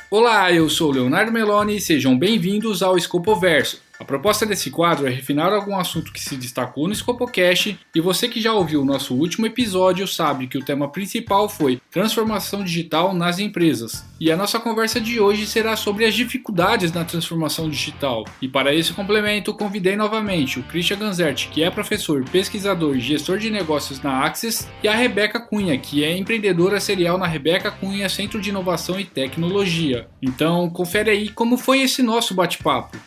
Olá, eu sou o Leonardo Meloni e sejam bem-vindos ao Escopoverso. A proposta desse quadro é refinar algum assunto que se destacou no Scopocast, e você que já ouviu o nosso último episódio sabe que o tema principal foi transformação digital nas empresas. E a nossa conversa de hoje será sobre as dificuldades na transformação digital. E para esse complemento, convidei novamente o Christian Ganzerti, que é professor, pesquisador e gestor de negócios na Axis, e a Rebeca Cunha, que é empreendedora serial na Rebeca Cunha Centro de Inovação e Tecnologia. Então, confere aí como foi esse nosso bate-papo.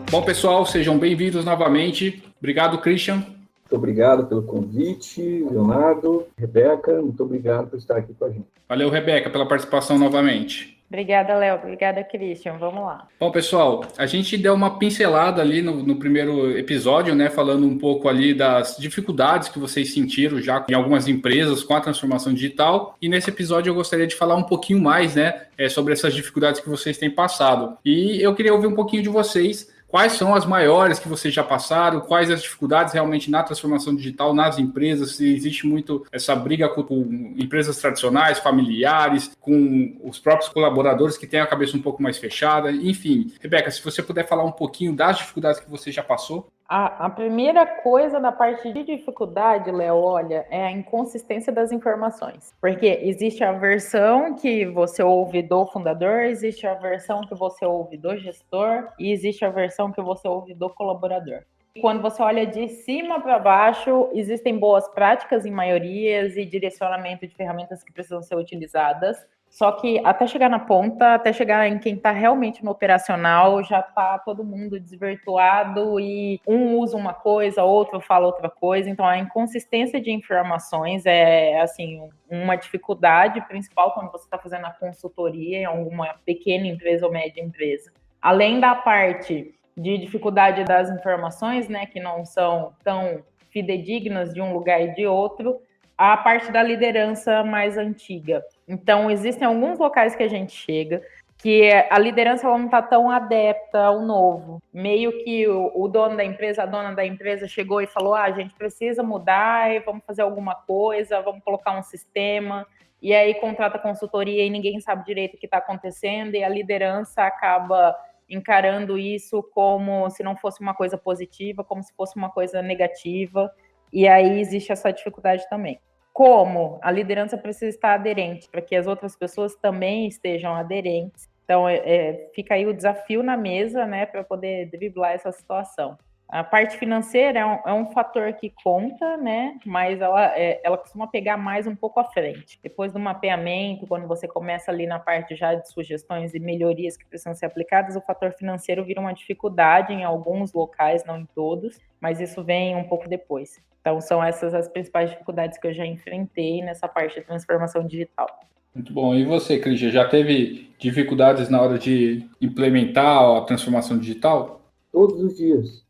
Bom, pessoal, sejam bem-vindos novamente. Obrigado, Christian. Muito obrigado pelo convite, Leonardo, Rebeca, muito obrigado por estar aqui com a gente. Valeu, Rebeca, pela participação novamente. Obrigada, Léo. Obrigada, Christian. Vamos lá. Bom, pessoal, a gente deu uma pincelada ali no primeiro episódio, né, falando um pouco ali das dificuldades que vocês sentiram já em algumas empresas com a transformação digital. E nesse episódio eu gostaria de falar um pouquinho mais, né, sobre essas dificuldades que vocês têm passado. E eu queria ouvir um pouquinho de vocês. Quais são as maiores que vocês já passaram? Quais as dificuldades realmente na transformação digital nas empresas? Se existe muito essa briga com empresas tradicionais, familiares, com os próprios colaboradores que têm a cabeça um pouco mais fechada. Enfim, Rebeca, se você puder falar um pouquinho das dificuldades que você já passou. A primeira coisa da parte de dificuldade, Léo, olha, é a inconsistência das informações. Porque existe a versão que você ouve do fundador, existe a versão que você ouve do gestor e existe a versão que você ouve do colaborador. Quando você olha de cima para baixo, existem boas práticas em maiorias e direcionamento de ferramentas que precisam ser utilizadas. Só que até chegar na ponta, até chegar em quem está realmente no operacional, já está todo mundo desvirtuado e um usa uma coisa, outro fala outra coisa. Então, a inconsistência de informações é, assim, uma dificuldade principal quando você está fazendo a consultoria em alguma pequena empresa ou média empresa. Além da parte de dificuldade das informações, né, que não são tão fidedignas de um lugar e de outro, a parte da liderança mais antiga. Então, existem alguns locais que a gente chega que a liderança ela não está tão adepta ao novo. Meio que o dono da empresa, a dona da empresa chegou e falou, a gente precisa mudar, vamos fazer alguma coisa, vamos colocar um sistema, e aí contrata consultoria e ninguém sabe direito o que está acontecendo, e a liderança acaba encarando isso como se não fosse uma coisa positiva, como se fosse uma coisa negativa, e aí existe essa dificuldade também. Como a liderança precisa estar aderente para que as outras pessoas também estejam aderentes. Então, fica aí o desafio na mesa, né, para poder driblar essa situação. A parte financeira é um fator que conta, né, mas ela costuma pegar mais um pouco à frente. Depois do mapeamento, quando você começa ali na parte já de sugestões e melhorias que precisam ser aplicadas, o fator financeiro vira uma dificuldade em alguns locais, não em todos, mas isso vem um pouco depois. Então, são essas as principais dificuldades que eu já enfrentei nessa parte de transformação digital. Muito bom. E você, Christian, já teve dificuldades na hora de implementar a transformação digital? Todos os dias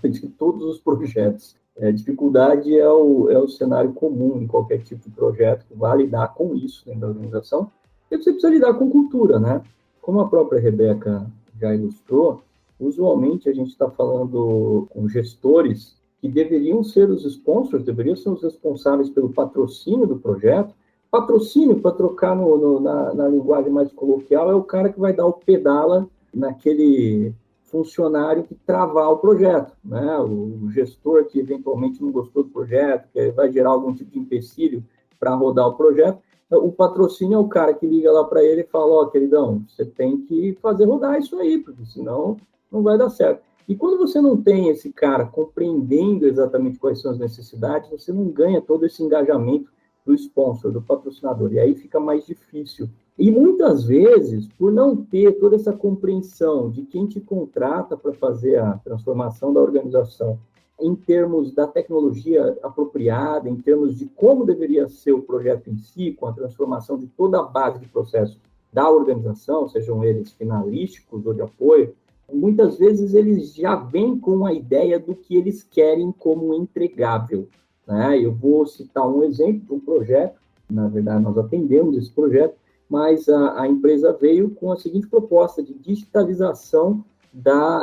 de todos os projetos. Dificuldade é o cenário comum em qualquer tipo de projeto que vai lidar com isso dentro da organização. E você precisa lidar com cultura, né? Como a própria Rebeca já ilustrou, usualmente a gente está falando com gestores que deveriam ser os sponsors, deveriam ser os responsáveis pelo patrocínio do projeto. Patrocínio, para trocar na linguagem mais coloquial, é o cara que vai dar o pedala naquele funcionário que travar o projeto, né? O gestor que eventualmente não gostou do projeto, que vai gerar algum tipo de empecilho para rodar o projeto. O patrocínio é o cara que liga lá para ele e fala, queridão, você tem que fazer rodar isso aí, porque senão não vai dar certo. E quando você não tem esse cara compreendendo exatamente quais são as necessidades, você não ganha todo esse engajamento do sponsor, do patrocinador, e aí fica mais difícil. E muitas vezes, por não ter toda essa compreensão de quem te contrata para fazer a transformação da organização, em termos da tecnologia apropriada, em termos de como deveria ser o projeto em si, com a transformação de toda a base de processo da organização, sejam eles finalísticos ou de apoio, muitas vezes eles já vêm com a ideia do que eles querem como entregável, né? Eu vou citar um exemplo de um projeto na verdade, nós atendemos esse projeto, mas a empresa veio com a seguinte proposta de digitalização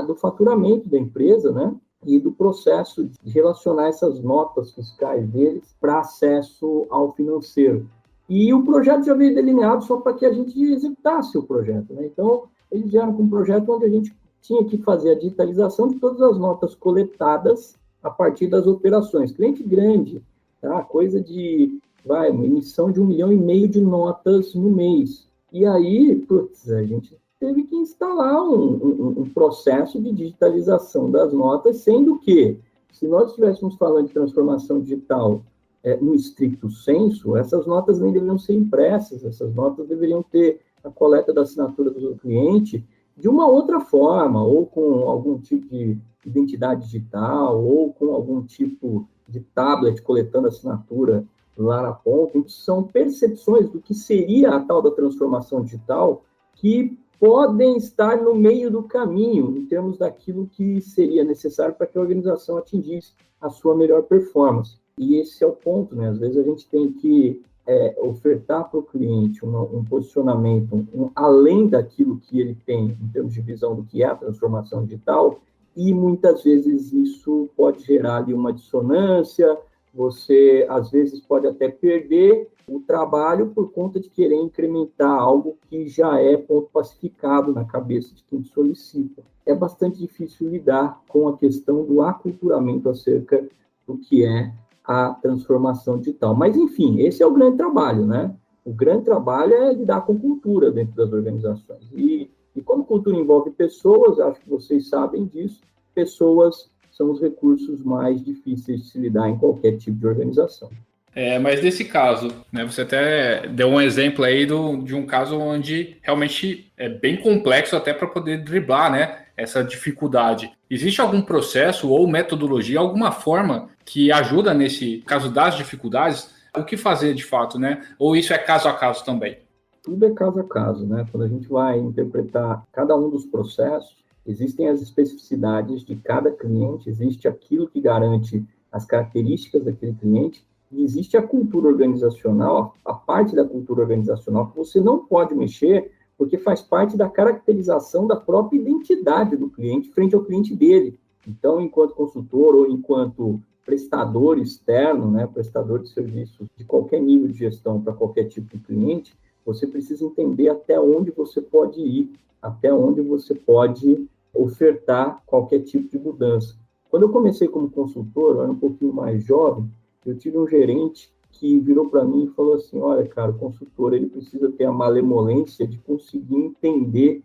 do faturamento da empresa, né? E do processo de relacionar essas notas fiscais deles para acesso ao financeiro. E o projeto já veio delineado só para que a gente executasse o projeto, né? Então, eles vieram com um projeto onde a gente tinha que fazer a digitalização de todas as notas coletadas a partir das operações. Cliente grande, tá? Coisa de, uma emissão de 1,5 milhão de notas no mês. E aí, a gente teve que instalar um processo de digitalização das notas, sendo que, se nós estivéssemos falando de transformação digital no estricto senso, essas notas nem deveriam ser impressas, essas notas deveriam ter a coleta da assinatura do cliente de uma outra forma, ou com algum tipo de identidade digital, ou com algum tipo de tablet coletando assinatura lá na ponta. Então, são percepções do que seria a tal da transformação digital que podem estar no meio do caminho, em termos daquilo que seria necessário para que a organização atingisse a sua melhor performance. E esse é o ponto, né? Às vezes a gente tem que ofertar para o cliente um posicionamento além daquilo que ele tem em termos de visão do que é a transformação digital, e muitas vezes isso pode gerar ali uma dissonância, você às vezes pode até perder o trabalho por conta de querer incrementar algo que já é ponto pacificado na cabeça de quem solicita. É bastante difícil lidar com a questão do aculturamento acerca do que é a transformação digital. Mas, enfim, esse é o grande trabalho, né? O grande trabalho é lidar com cultura dentro das organizações. E como cultura envolve pessoas, acho que vocês sabem disso, pessoas são os recursos mais difíceis de se lidar em qualquer tipo de organização. Mas nesse caso, né, você até deu um exemplo aí de um caso onde realmente é bem complexo até para poder driblar, né, essa dificuldade. Existe algum processo ou metodologia, alguma forma que ajuda nesse caso das dificuldades? O que fazer de fato, né? Ou isso é caso a caso também? Tudo é caso a caso, né? Quando a gente vai interpretar cada um dos processos, existem as especificidades de cada cliente, existe aquilo que garante as características daquele cliente, e existe a cultura organizacional, a parte da cultura organizacional que você não pode mexer, porque faz parte da caracterização da própria identidade do cliente frente ao cliente dele. Então, enquanto consultor ou enquanto prestador externo, né, prestador de serviços de qualquer nível de gestão para qualquer tipo de cliente, você precisa entender até onde você pode ir, até onde você pode ofertar qualquer tipo de mudança. Quando eu comecei como consultor, eu era um pouquinho mais jovem, eu tive um gerente que virou para mim e falou assim, olha, cara, o consultor ele precisa ter a malemolência de conseguir entender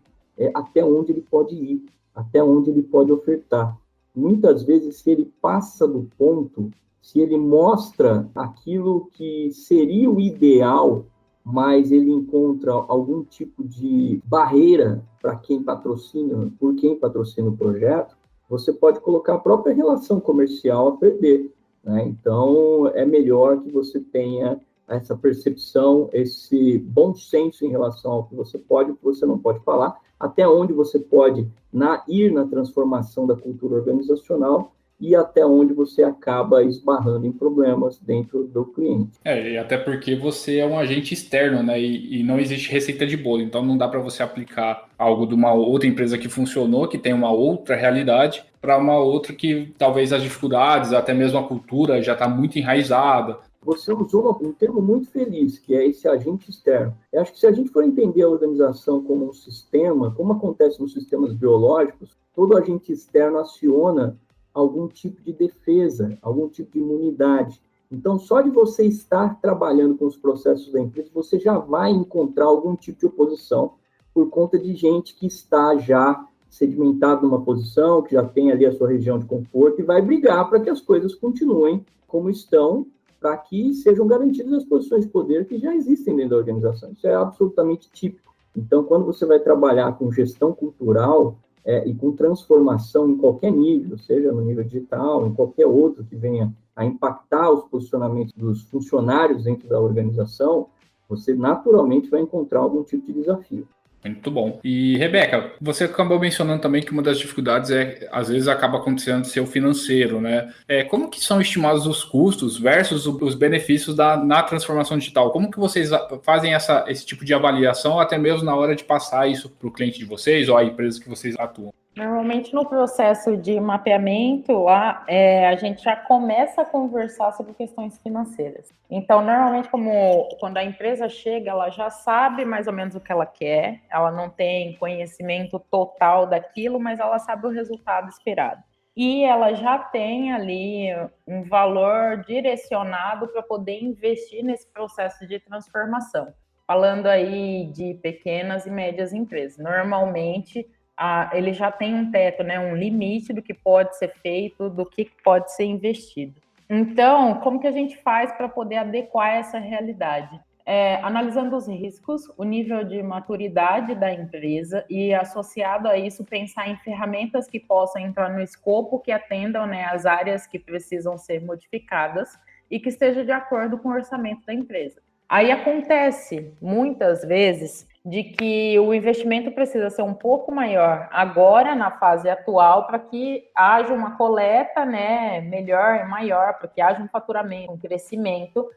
até onde ele pode ir, até onde ele pode ofertar. Muitas vezes, se ele passa do ponto, se ele mostra aquilo que seria o ideal, mas ele encontra algum tipo de barreira para quem patrocina, por quem patrocina o projeto, você pode colocar a própria relação comercial a perder, né? Então, é melhor que você tenha essa percepção, esse bom senso em relação ao que você pode e o que você não pode falar, até onde você pode ir na transformação da cultura organizacional e até onde você acaba esbarrando em problemas dentro do cliente. E até porque você é um agente externo, né? E não existe receita de bolo, então não dá para você aplicar algo de uma outra empresa que funcionou, que tem uma outra realidade, para uma outra que talvez as dificuldades, até mesmo a cultura já está muito enraizada. Você usou um termo muito feliz, que é esse agente externo. Eu acho que se a gente for entender a organização como um sistema, como acontece nos sistemas biológicos, todo agente externo aciona algum tipo de defesa, algum tipo de imunidade. Então, só de você estar trabalhando com os processos da empresa, você já vai encontrar algum tipo de oposição por conta de gente que está já sedimentado numa posição, que já tem ali a sua região de conforto e vai brigar para que as coisas continuem como estão, para que sejam garantidas as posições de poder que já existem dentro da organização. Isso é absolutamente típico. Então, quando você vai trabalhar com gestão cultural e com transformação em qualquer nível, seja no nível digital, em qualquer outro que venha a impactar os posicionamentos dos funcionários dentro da organização, você naturalmente vai encontrar algum tipo de desafio. Muito bom. E, Rebeca, você acabou mencionando também que uma das dificuldades às vezes, acaba acontecendo ser o financeiro, né? Como que são estimados os custos versus os benefícios na transformação digital? Como que vocês fazem esse tipo de avaliação, até mesmo na hora de passar isso para o cliente de vocês ou a empresa que vocês atuam? Normalmente, no processo de mapeamento, a gente já começa a conversar sobre questões financeiras. Então, normalmente, quando a empresa chega, ela já sabe mais ou menos o que ela quer, ela não tem conhecimento total daquilo, mas ela sabe o resultado esperado. E ela já tem ali um valor direcionado para poder investir nesse processo de transformação. Falando aí de pequenas e médias empresas. Normalmente, ele já tem um teto, né, um limite do que pode ser feito, do que pode ser investido. Então, como que a gente faz para poder adequar essa realidade? Analisando os riscos, o nível de maturidade da empresa e, associado a isso, pensar em ferramentas que possam entrar no escopo, que atendam, né, as áreas que precisam ser modificadas e que esteja de acordo com o orçamento da empresa. Aí acontece, muitas vezes, de que o investimento precisa ser um pouco maior agora, na fase atual, para que haja uma coleta, né, melhor e maior, para que haja um faturamento, um crescimento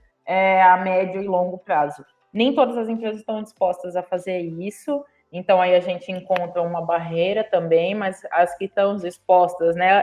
a médio e longo prazo. Nem todas as empresas estão dispostas a fazer isso, então aí a gente encontra uma barreira também, mas as que estão dispostas, né,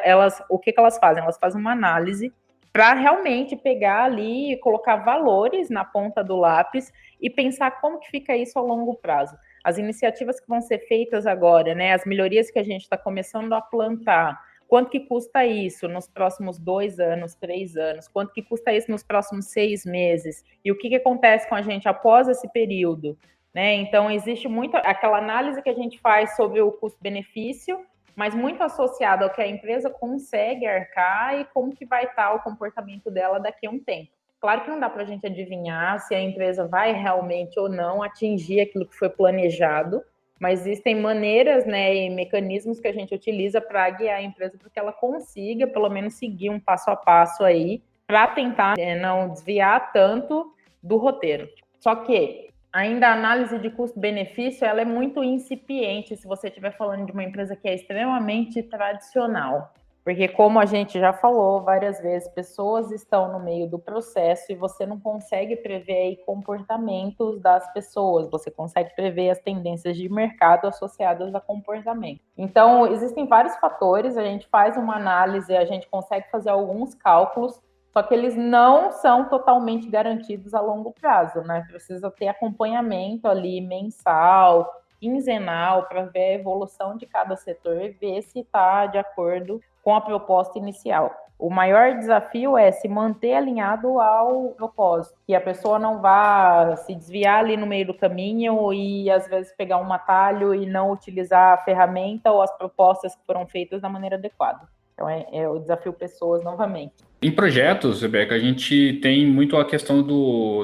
o que elas fazem? Elas fazem uma análise para realmente pegar ali e colocar valores na ponta do lápis e pensar como que fica isso a longo prazo. As iniciativas que vão ser feitas agora, né, as melhorias que a gente está começando a plantar, quanto que custa isso nos próximos 2 anos, 3 anos? Quanto que custa isso nos próximos 6 meses? E o que acontece com a gente após esse período? Né? Então, existe muito aquela análise que a gente faz sobre o custo-benefício, mas muito associado ao que a empresa consegue arcar e como que vai estar o comportamento dela daqui a um tempo. Claro que não dá para a gente adivinhar se a empresa vai realmente ou não atingir aquilo que foi planejado, mas existem maneiras, né, e mecanismos que a gente utiliza para guiar a empresa para que ela consiga, pelo menos, seguir um passo a passo aí, para tentar não desviar tanto do roteiro. Só que ainda a análise de custo-benefício ela é muito incipiente se você estiver falando de uma empresa que é extremamente tradicional. Porque, como a gente já falou várias vezes, pessoas estão no meio do processo e você não consegue prever aí comportamentos das pessoas, você consegue prever as tendências de mercado associadas a comportamento. Então, existem vários fatores, a gente faz uma análise, a gente consegue fazer alguns cálculos, só que eles não são totalmente garantidos a longo prazo, né? Precisa ter acompanhamento ali mensal, quinzenal, para ver a evolução de cada setor e ver se está de acordo com a proposta inicial. O maior desafio é se manter alinhado ao propósito, que a pessoa não vá se desviar ali no meio do caminho e, às vezes, pegar um atalho e não utilizar a ferramenta ou as propostas que foram feitas da maneira adequada. Então, é o desafio pessoas novamente. Em projetos, Rebeca, a gente tem muito a questão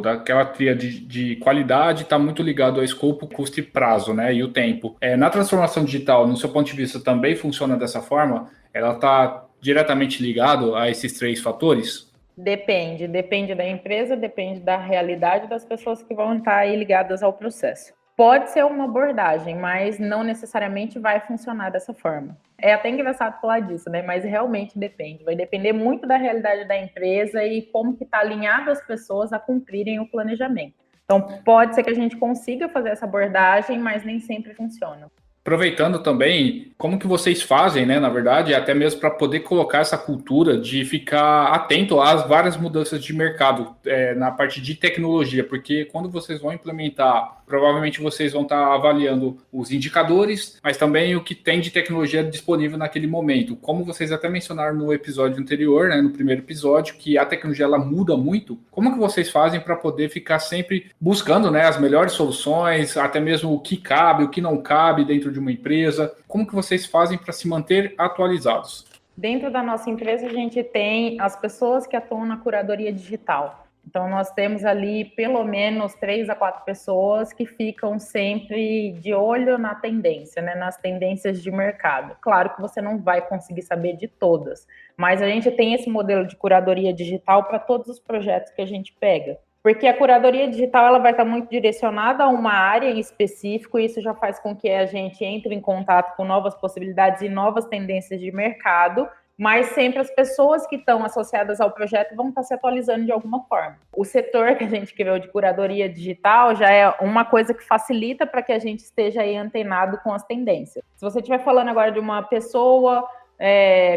daquela tríade de qualidade, está muito ligado ao escopo, custo e prazo, né? E o tempo. Na transformação digital, no seu ponto de vista, também funciona dessa forma? Ela está diretamente ligado a esses 3 fatores? Depende da empresa, depende da realidade das pessoas que vão estar aí ligadas ao processo. Pode ser uma abordagem, mas não necessariamente vai funcionar dessa forma. É até engraçado falar disso, né? Mas realmente depende. Vai depender muito da realidade da empresa e como que está alinhado as pessoas a cumprirem o planejamento. Então, pode ser que a gente consiga fazer essa abordagem, mas nem sempre funciona. Aproveitando também, como que vocês fazem, né, na verdade, até mesmo para poder colocar essa cultura de ficar atento às várias mudanças de mercado na parte de tecnologia, porque quando vocês vão implementar, provavelmente vocês vão estar avaliando os indicadores, mas também o que tem de tecnologia disponível naquele momento. Como vocês até mencionaram no episódio anterior, né, no primeiro episódio, que a tecnologia ela muda muito. Como que vocês fazem para poder ficar sempre buscando, né, as melhores soluções, até mesmo o que cabe, o que não cabe dentro de uma empresa? Como que vocês fazem para se manter atualizados? Dentro da nossa empresa, a gente tem as pessoas que atuam na curadoria digital. Então, nós temos ali pelo menos 3 a 4 pessoas que ficam sempre de olho na tendência, né, nas tendências de mercado. Claro que você não vai conseguir saber de todas, mas a gente tem esse modelo de curadoria digital para todos os projetos que a gente pega. Porque a curadoria digital ela vai estar muito direcionada a uma área em específico, e isso já faz com que a gente entre em contato com novas possibilidades e novas tendências de mercado, mas sempre as pessoas que estão associadas ao projeto vão estar se atualizando de alguma forma. O setor que a gente criou de curadoria digital já é uma coisa que facilita para que a gente esteja aí antenado com as tendências. Se você estiver falando agora de uma pessoa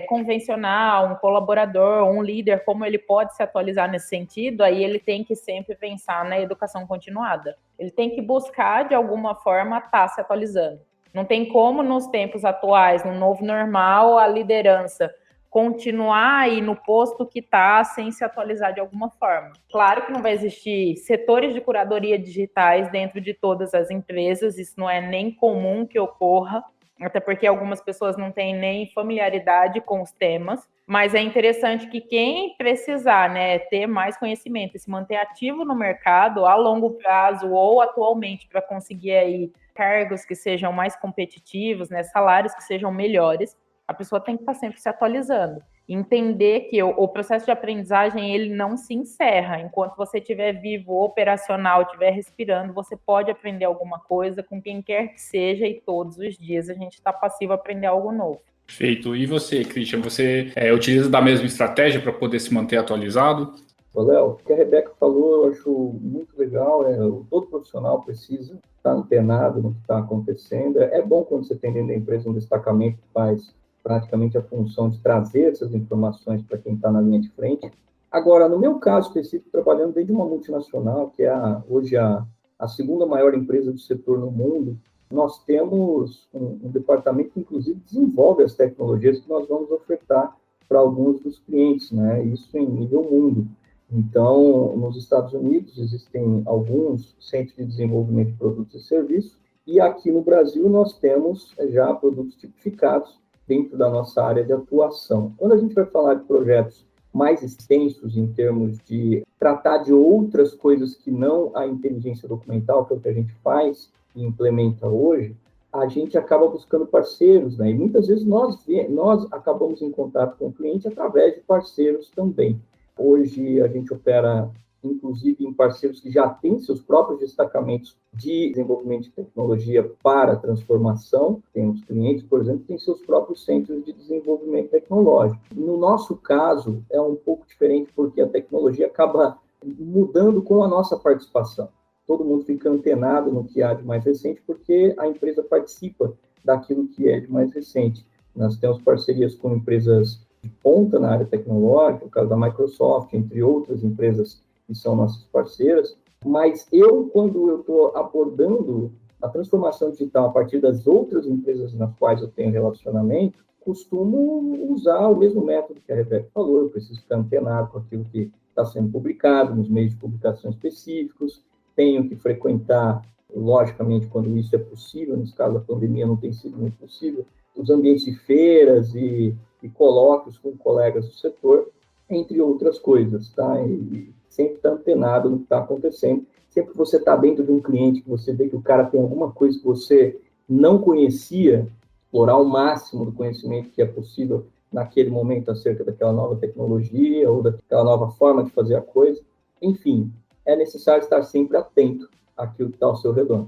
convencional, um colaborador, um líder, como ele pode se atualizar nesse sentido, aí ele tem que sempre pensar na educação continuada. Ele tem que buscar, de alguma forma, estar se atualizando. Não tem como, nos tempos atuais, no novo normal, a liderança continuar aí no posto que está sem se atualizar de alguma forma. Claro que não vai existir setores de curadoria digitais dentro de todas as empresas, isso não é nem comum que ocorra, até porque algumas pessoas não têm nem familiaridade com os temas, mas é interessante que quem precisar, né, ter mais conhecimento e se manter ativo no mercado a longo prazo ou atualmente para conseguir aí cargos que sejam mais competitivos, né, salários que sejam melhores, a pessoa tem que estar sempre se atualizando. Entender que o processo de aprendizagem ele não se encerra. Enquanto você estiver vivo, operacional, estiver respirando, você pode aprender alguma coisa com quem quer que seja, e todos os dias a gente está passivo a aprender algo novo. Perfeito. E você, Christian, você utiliza da mesma estratégia para poder se manter atualizado? Léo, o que a Rebeca falou eu acho muito legal. Todo profissional precisa estar antenado no que está acontecendo. É bom quando você tem dentro da empresa um destacamento que faz praticamente a função de trazer essas informações para quem está na linha de frente. Agora, no meu caso específico, trabalhando dentro de uma multinacional, que é hoje a segunda maior empresa do setor no mundo, nós temos um departamento que, inclusive, desenvolve as tecnologias que nós vamos ofertar para alguns dos clientes, né? Isso em nível mundo. Então, nos Estados Unidos, existem alguns centros de desenvolvimento de produtos e serviços, e aqui no Brasil nós temos já produtos tipificados dentro da nossa área de atuação. Quando a gente vai falar de projetos mais extensos em termos de tratar de outras coisas que não a inteligência documental, que é o que a gente faz e implementa hoje, a gente acaba buscando parceiros, né? E muitas vezes nós acabamos em contato com o cliente através de parceiros também. Hoje a gente opera, inclusive, em parceiros que já têm seus próprios destacamentos de desenvolvimento de tecnologia para transformação. Temos clientes, por exemplo, que têm seus próprios centros de desenvolvimento tecnológico. No nosso caso, é um pouco diferente, porque a tecnologia acaba mudando com a nossa participação. Todo mundo fica antenado no que há de mais recente, porque a empresa participa daquilo que é de mais recente. Nós temos parcerias com empresas de ponta na área tecnológica, o caso da Microsoft, entre outras empresas que são nossas parceiras, mas quando eu estou abordando a transformação digital a partir das outras empresas nas quais eu tenho relacionamento, costumo usar o mesmo método que a Rebeca falou. Eu preciso ficar antenado com aquilo que está sendo publicado nos meios de publicação específicos, tenho que frequentar, logicamente, quando isso é possível, nesse caso a pandemia não tem sido muito possível, os ambientes de feiras e colóquios com colegas do setor, entre outras coisas, tá? E sempre está antenado no que está acontecendo. Sempre que você está dentro de um cliente, que você vê que o cara tem alguma coisa que você não conhecia, explorar o máximo do conhecimento que é possível naquele momento acerca daquela nova tecnologia ou daquela nova forma de fazer a coisa. Enfim, é necessário estar sempre atento àquilo que está ao seu redor.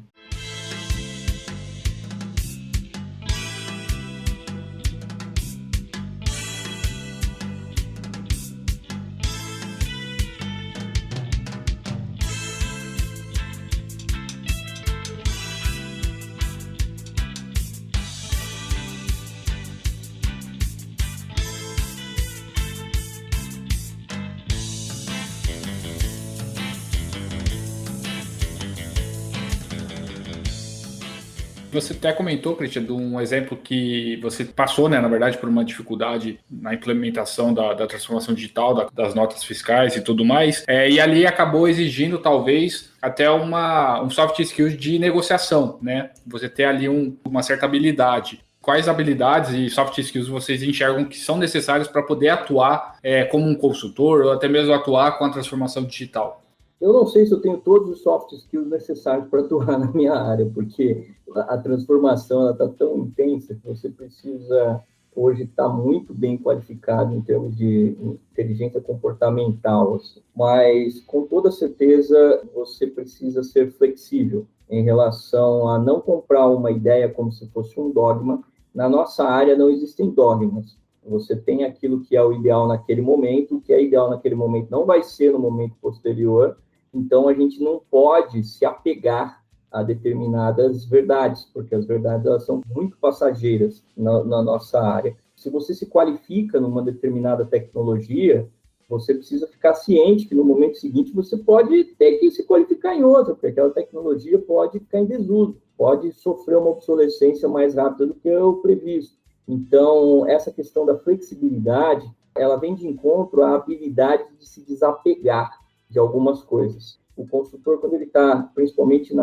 Você até comentou, Christian, de um exemplo que você passou, né, na verdade, por uma dificuldade na implementação da transformação digital, das notas fiscais e tudo mais, e ali acabou exigindo, talvez, até um soft skills de negociação, né? Você ter ali uma certa habilidade. Quais habilidades e soft skills vocês enxergam que são necessários para poder atuar como um consultor ou até mesmo atuar com a transformação digital? Eu não sei se eu tenho todos os soft skills necessários para atuar na minha área, porque a transformação está tão intensa que você precisa hoje está muito bem qualificado em termos de inteligência comportamental, assim. Mas, com toda certeza, você precisa ser flexível em relação a não comprar uma ideia como se fosse um dogma. Na nossa área não existem dogmas. Você tem aquilo que é o ideal naquele momento, o que é ideal naquele momento não vai ser no momento posterior, então a gente não pode se apegar a determinadas verdades, porque as verdades elas são muito passageiras na nossa área. Se você se qualifica numa determinada tecnologia, você precisa ficar ciente que no momento seguinte você pode ter que se qualificar em outra, porque aquela tecnologia pode ficar em desuso, pode sofrer uma obsolescência mais rápida do que o previsto. Então, essa questão da flexibilidade, ela vem de encontro à habilidade de se desapegar de algumas coisas. O consultor, quando ele está, principalmente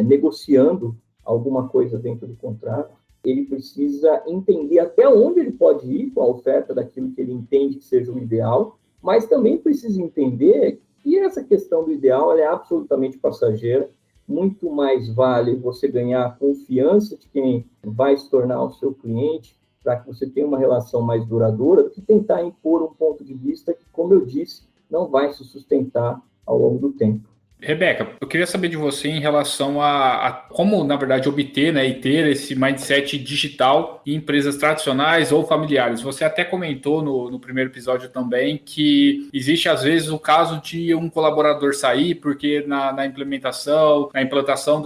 negociando alguma coisa dentro do contrato, ele precisa entender até onde ele pode ir com a oferta daquilo que ele entende que seja o ideal, mas também precisa entender que essa questão do ideal ela é absolutamente passageira. Muito mais vale você ganhar a confiança de quem vai se tornar o seu cliente, para que você tenha uma relação mais duradoura, do que tentar impor um ponto de vista que, como eu disse, não vai se sustentar ao longo do tempo. Rebeca, eu queria saber de você em relação a como, na verdade, obter, né, e ter esse mindset digital em empresas tradicionais ou familiares. Você até comentou no primeiro episódio também que existe, às vezes, o caso de um colaborador sair porque na implantação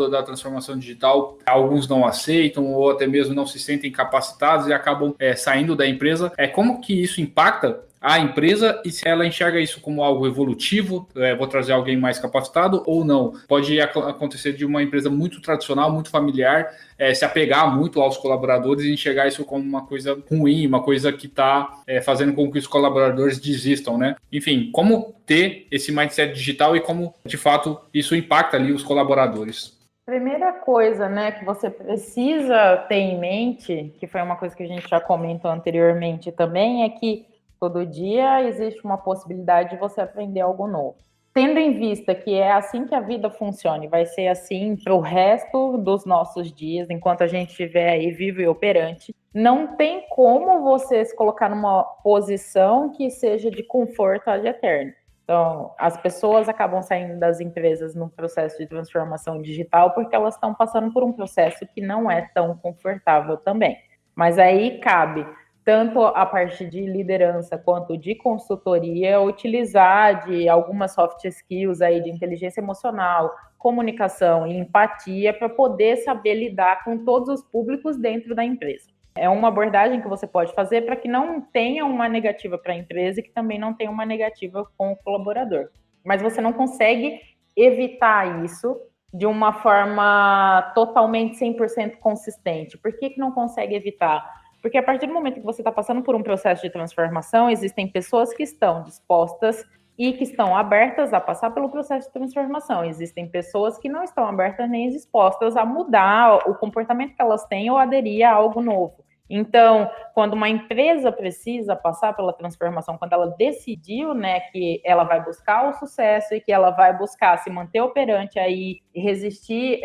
da transformação digital, alguns não aceitam ou até mesmo não se sentem capacitados e acabam saindo da empresa. Como que isso impacta a empresa e se ela enxerga isso como algo evolutivo, vou trazer alguém mais capacitado ou não? Pode acontecer de uma empresa muito tradicional, muito familiar, se apegar muito aos colaboradores e enxergar isso como uma coisa ruim, uma coisa que está fazendo com que os colaboradores desistam, né? Enfim, como ter esse mindset digital e como, de fato, isso impacta ali os colaboradores? Primeira coisa, né, que você precisa ter em mente, que foi uma coisa que a gente já comentou anteriormente também, é que todo dia existe uma possibilidade de você aprender algo novo. Tendo em vista que é assim que a vida funciona, e vai ser assim para o resto dos nossos dias, enquanto a gente estiver aí vivo e operante, não tem como você se colocar numa posição que seja de conforto ad eterno. Então, as pessoas acabam saindo das empresas no processo de transformação digital porque elas estão passando por um processo que não é tão confortável também. Mas aí cabe tanto a parte de liderança quanto de consultoria, utilizar de algumas soft skills aí de inteligência emocional, comunicação e empatia para poder saber lidar com todos os públicos dentro da empresa. É uma abordagem que você pode fazer para que não tenha uma negativa para a empresa e que também não tenha uma negativa com o colaborador. Mas você não consegue evitar isso de uma forma totalmente 100% consistente. Por que não consegue evitar? Porque a partir do momento que você está passando por um processo de transformação, existem pessoas que estão dispostas e que estão abertas a passar pelo processo de transformação. Existem pessoas que não estão abertas nem dispostas a mudar o comportamento que elas têm ou aderir a algo novo. Então, quando uma empresa precisa passar pela transformação, quando ela decidiu, né, que ela vai buscar o sucesso e que ela vai buscar se manter operante aí e resistir,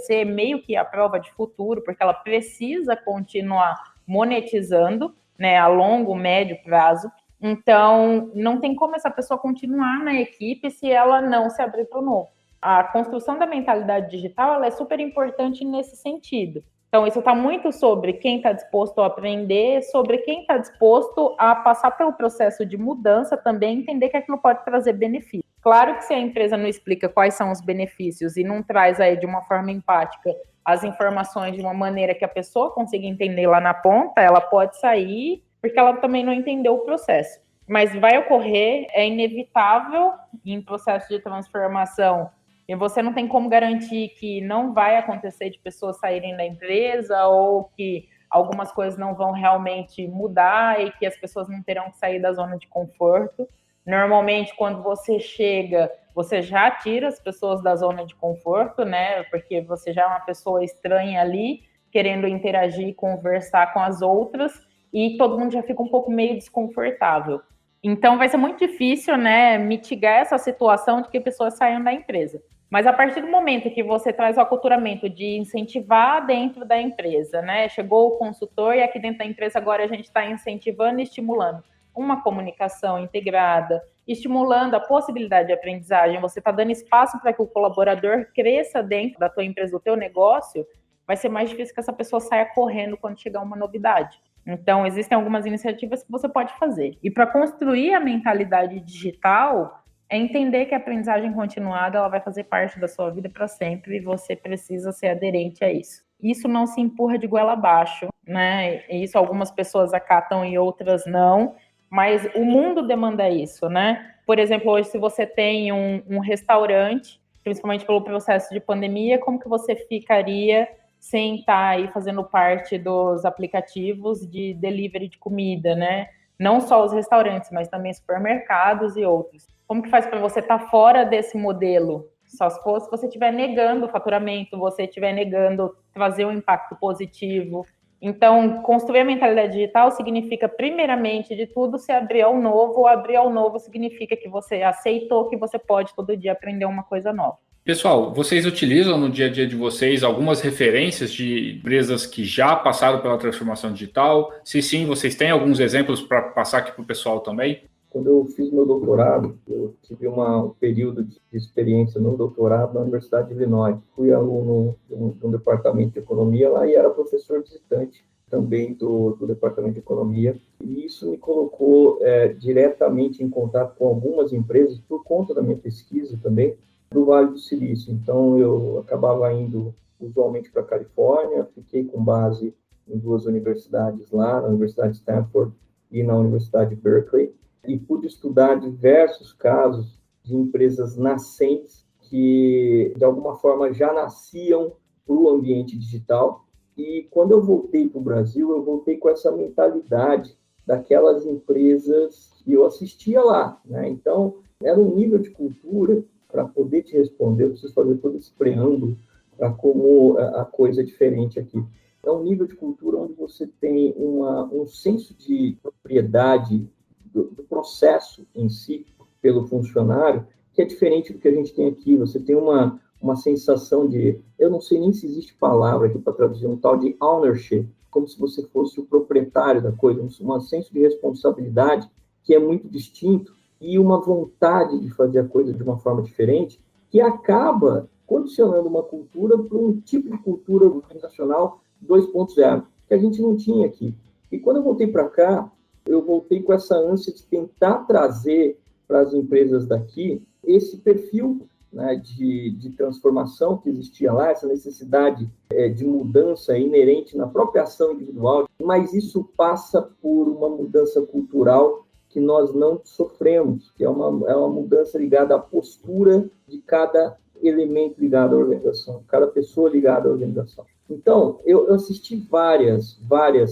ser meio que a prova de futuro, porque ela precisa continuar monetizando, né, a longo, médio prazo. Então, não tem como essa pessoa continuar na equipe se ela não se abrir para o novo. A construção da mentalidade digital ela é super importante nesse sentido. Então, isso está muito sobre quem está disposto a aprender, sobre quem está disposto a passar pelo processo de mudança também, entender que aquilo pode trazer benefício. Claro que se a empresa não explica quais são os benefícios e não traz aí de uma forma empática as informações de uma maneira que a pessoa consiga entender lá na ponta, ela pode sair porque ela também não entendeu o processo. Mas vai ocorrer, é inevitável em processo de transformação. E você não tem como garantir que não vai acontecer de pessoas saírem da empresa ou que algumas coisas não vão realmente mudar e que as pessoas não terão que sair da zona de conforto. Normalmente, quando você chega, você já tira as pessoas da zona de conforto, né? Porque você já é uma pessoa estranha ali, querendo interagir, conversar com as outras, e todo mundo já fica um pouco meio desconfortável. Então, vai ser muito difícil, né, mitigar essa situação de que pessoas saiam da empresa. Mas a partir do momento que você traz o aculturamento de incentivar dentro da empresa, né? Chegou o consultor e aqui dentro da empresa agora a gente está incentivando e estimulando uma comunicação integrada, estimulando a possibilidade de aprendizagem, você está dando espaço para que o colaborador cresça dentro da tua empresa, do teu negócio, vai ser mais difícil que essa pessoa saia correndo quando chegar uma novidade. Então, existem algumas iniciativas que você pode fazer. E para construir a mentalidade digital, é entender que a aprendizagem continuada ela vai fazer parte da sua vida para sempre e você precisa ser aderente a isso. Isso não se empurra de goela abaixo, né? E isso algumas pessoas acatam e outras não, mas o mundo demanda isso, né? Por exemplo, hoje, se você tem um restaurante, principalmente pelo processo de pandemia, como que você ficaria sem estar aí fazendo parte dos aplicativos de delivery de comida, né? Não só os restaurantes, mas também supermercados e outros. Como que faz para você estar fora desse modelo? Só se fosse você estiver negando o faturamento, você estiver negando trazer um impacto positivo. Então, construir a mentalidade digital significa, primeiramente de tudo, se abrir ao novo. Abrir ao novo significa que você aceitou que você pode todo dia aprender uma coisa nova. Pessoal, vocês utilizam no dia a dia de vocês algumas referências de empresas que já passaram pela transformação digital? Se sim, vocês têm alguns exemplos para passar aqui para o pessoal também? Quando eu fiz meu doutorado, eu tive um período de experiência no doutorado na Universidade de Illinois. Fui aluno de um departamento de economia lá e era professor visitante também do departamento de economia. E isso me colocou diretamente em contato com algumas empresas, por conta da minha pesquisa também, do Vale do Silício. Então, eu acabava indo usualmente para a Califórnia, fiquei com base em 2 universidades lá, na Universidade de Stanford e na Universidade de Berkeley, e pude estudar diversos casos de empresas nascentes que, de alguma forma, já nasciam para o ambiente digital. E quando eu voltei para o Brasil, eu voltei com essa mentalidade daquelas empresas que eu assistia lá, né? Então, era um nível de cultura. Para poder te responder, eu preciso fazer todo esse preâmbulo para como a coisa é diferente aqui. É um nível de cultura onde você tem um senso de propriedade do processo em si, pelo funcionário, que é diferente do que a gente tem aqui. Você tem uma sensação de, eu não sei nem se existe palavra aqui para traduzir, um tal de ownership, como se você fosse o proprietário da coisa, um senso de responsabilidade que é muito distinto, e uma vontade de fazer a coisa de uma forma diferente, que acaba condicionando uma cultura para um tipo de cultura organizacional 2.0, que a gente não tinha aqui. E quando eu voltei para cá, eu voltei com essa ânsia de tentar trazer para as empresas daqui esse perfil, né, de transformação que existia lá, essa necessidade de mudança inerente na própria ação individual, mas isso passa por uma mudança cultural que nós não sofremos, que é uma mudança ligada à postura de cada elemento ligado à organização, cada pessoa ligada à organização. Então, eu assisti várias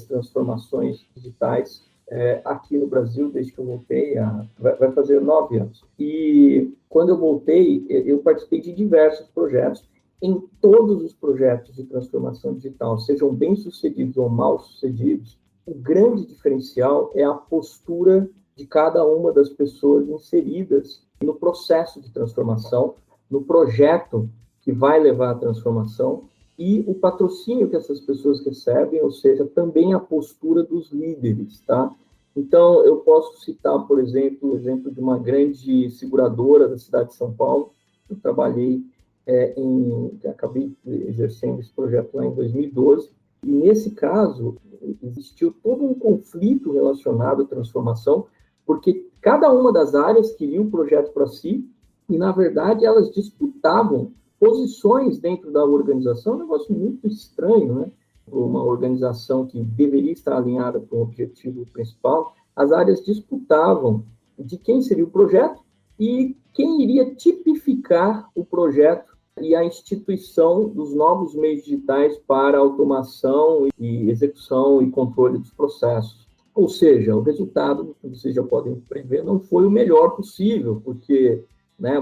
transformações digitais aqui no Brasil, desde que eu voltei, vai fazer 9 anos. E quando eu voltei, eu participei de diversos projetos. Em todos os projetos de transformação digital, sejam bem-sucedidos ou mal-sucedidos, o grande diferencial é a postura de cada uma das pessoas inseridas no processo de transformação, no projeto que vai levar à transformação e o patrocínio que essas pessoas recebem, ou seja, também a postura dos líderes, tá? Então, eu posso citar, por exemplo, o exemplo de uma grande seguradora da cidade de São Paulo. Eu trabalhei acabei exercendo esse projeto lá em 2012, e nesse caso, existiu todo um conflito relacionado à transformação, porque cada uma das áreas queria um projeto para si, e, na verdade, elas disputavam posições dentro da organização, um negócio muito estranho, né? Uma organização que deveria estar alinhada com o objetivo principal, as áreas disputavam de quem seria o projeto e quem iria tipificar o projeto e a instituição dos novos meios digitais para automação e execução e controle dos processos. Ou seja, o resultado, como vocês já podem prever, não foi o melhor possível, porque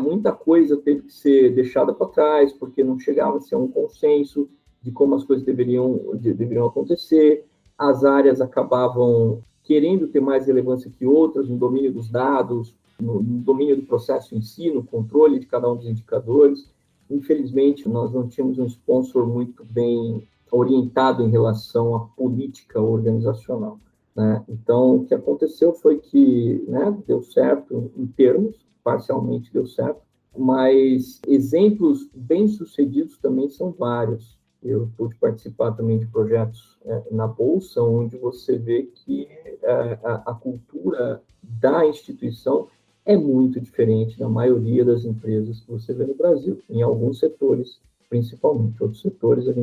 muita coisa teve que ser deixada para trás, porque não chegava-se a um consenso de como as coisas deveriam acontecer, as áreas acabavam querendo ter mais relevância que outras no domínio dos dados, no domínio do processo em si, no controle de cada um dos indicadores, infelizmente, nós não tínhamos um sponsor muito bem orientado em relação à política organizacional, né? Então, o que aconteceu foi que, né, deu certo em termos, parcialmente deu certo, mas exemplos bem-sucedidos também são vários. Eu pude participar também de projetos na Bolsa, onde você vê que a cultura da instituição é muito diferente da maioria das empresas que você vê no Brasil, em alguns setores, principalmente. Outros setores eu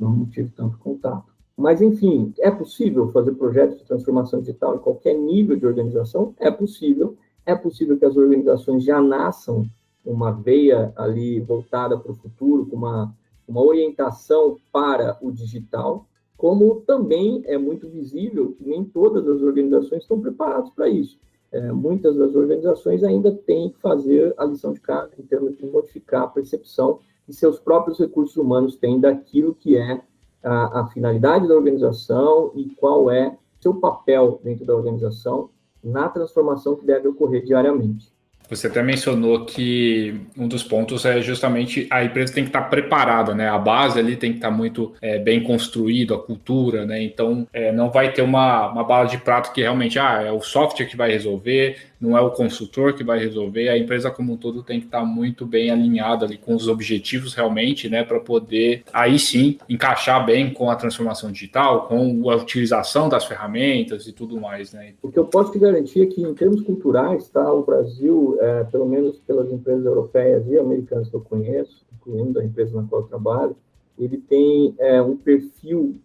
não tive tanto contato. Mas, enfim, é possível fazer projetos de transformação digital em qualquer nível de organização? É possível. É possível que as organizações já nasçam uma veia ali voltada para o futuro, com uma orientação para o digital, como também é muito visível que nem todas as organizações estão preparadas para isso. Muitas das organizações ainda têm que fazer a lição de casa em termos de modificar a percepção que seus próprios recursos humanos têm daquilo que é a finalidade da organização e qual é seu papel dentro da organização na transformação que deve ocorrer diariamente. Você até mencionou que um dos pontos é justamente a empresa tem que estar preparada, né? A base ali tem que estar muito bem construída, a cultura, né? Então, não vai ter uma bala de prata que realmente é o software que vai resolver, não é o consultor que vai resolver. A empresa como um todo tem que estar muito bem alinhada ali com os objetivos realmente, né? Para poder, aí sim, encaixar bem com a transformação digital, com a utilização das ferramentas e tudo mais, né? O que eu posso te garantir é que, em termos culturais, tá, o Brasil, pelo menos pelas empresas europeias e americanas que eu conheço, incluindo a empresa na qual eu trabalho, ele tem um perfil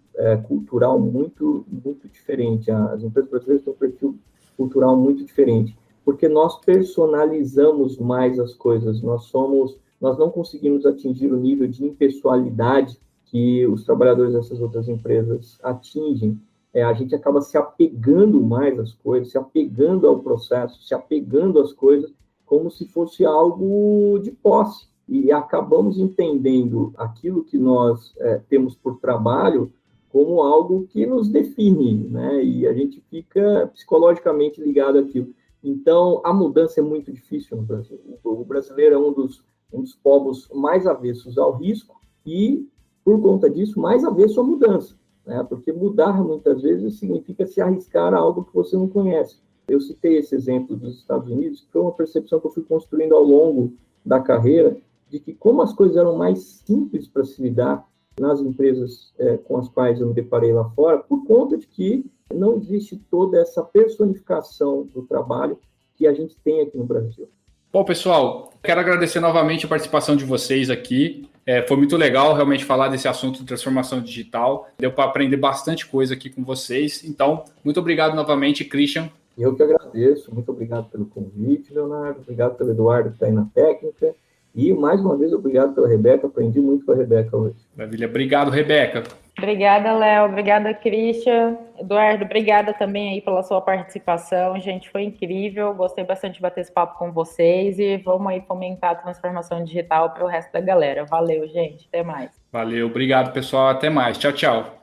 cultural muito, muito diferente. As empresas brasileiras têm um perfil cultural muito diferente, porque nós personalizamos mais as coisas, nós não conseguimos atingir o nível de impessoalidade que os trabalhadores dessas outras empresas atingem. A gente acaba se apegando mais às coisas, se apegando ao processo, se apegando às coisas como se fosse algo de posse. E acabamos entendendo aquilo que nós temos por trabalho como algo que nos define, né? E a gente fica psicologicamente ligado àquilo. Então, a mudança é muito difícil no Brasil. O brasileiro é um dos povos mais avessos ao risco e, por conta disso, mais avesso à mudança, né? Porque mudar, muitas vezes, significa se arriscar a algo que você não conhece. Eu citei esse exemplo dos Estados Unidos, que foi uma percepção que eu fui construindo ao longo da carreira, de que como as coisas eram mais simples para se lidar nas empresas com as quais eu me deparei lá fora, por conta de que não existe toda essa personificação do trabalho que a gente tem aqui no Brasil. Bom, pessoal, quero agradecer novamente a participação de vocês aqui. Foi muito legal realmente falar desse assunto de transformação digital. Deu para aprender bastante coisa aqui com vocês. Então, muito obrigado novamente, Christian. Eu que agradeço. Muito obrigado pelo convite, Leonardo. Obrigado pelo Eduardo, que está aí na técnica. E, mais uma vez, obrigado pela Rebeca. Aprendi muito com a Rebeca hoje. Maravilha. Obrigado, Rebeca. Obrigada, Léo. Obrigada, Christian. Eduardo, obrigada também aí pela sua participação. Gente, foi incrível. Gostei bastante de bater esse papo com vocês e vamos aí fomentar a transformação digital para o resto da galera. Valeu, gente. Até mais. Valeu. Obrigado, pessoal. Até mais. Tchau, tchau.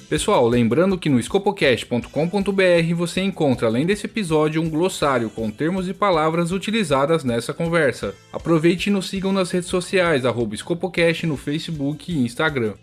Pessoal, lembrando que no scopocast.com.br você encontra, além desse episódio, um glossário com termos e palavras utilizadas nessa conversa. Aproveite e nos sigam nas redes sociais, @scopocast no Facebook e Instagram.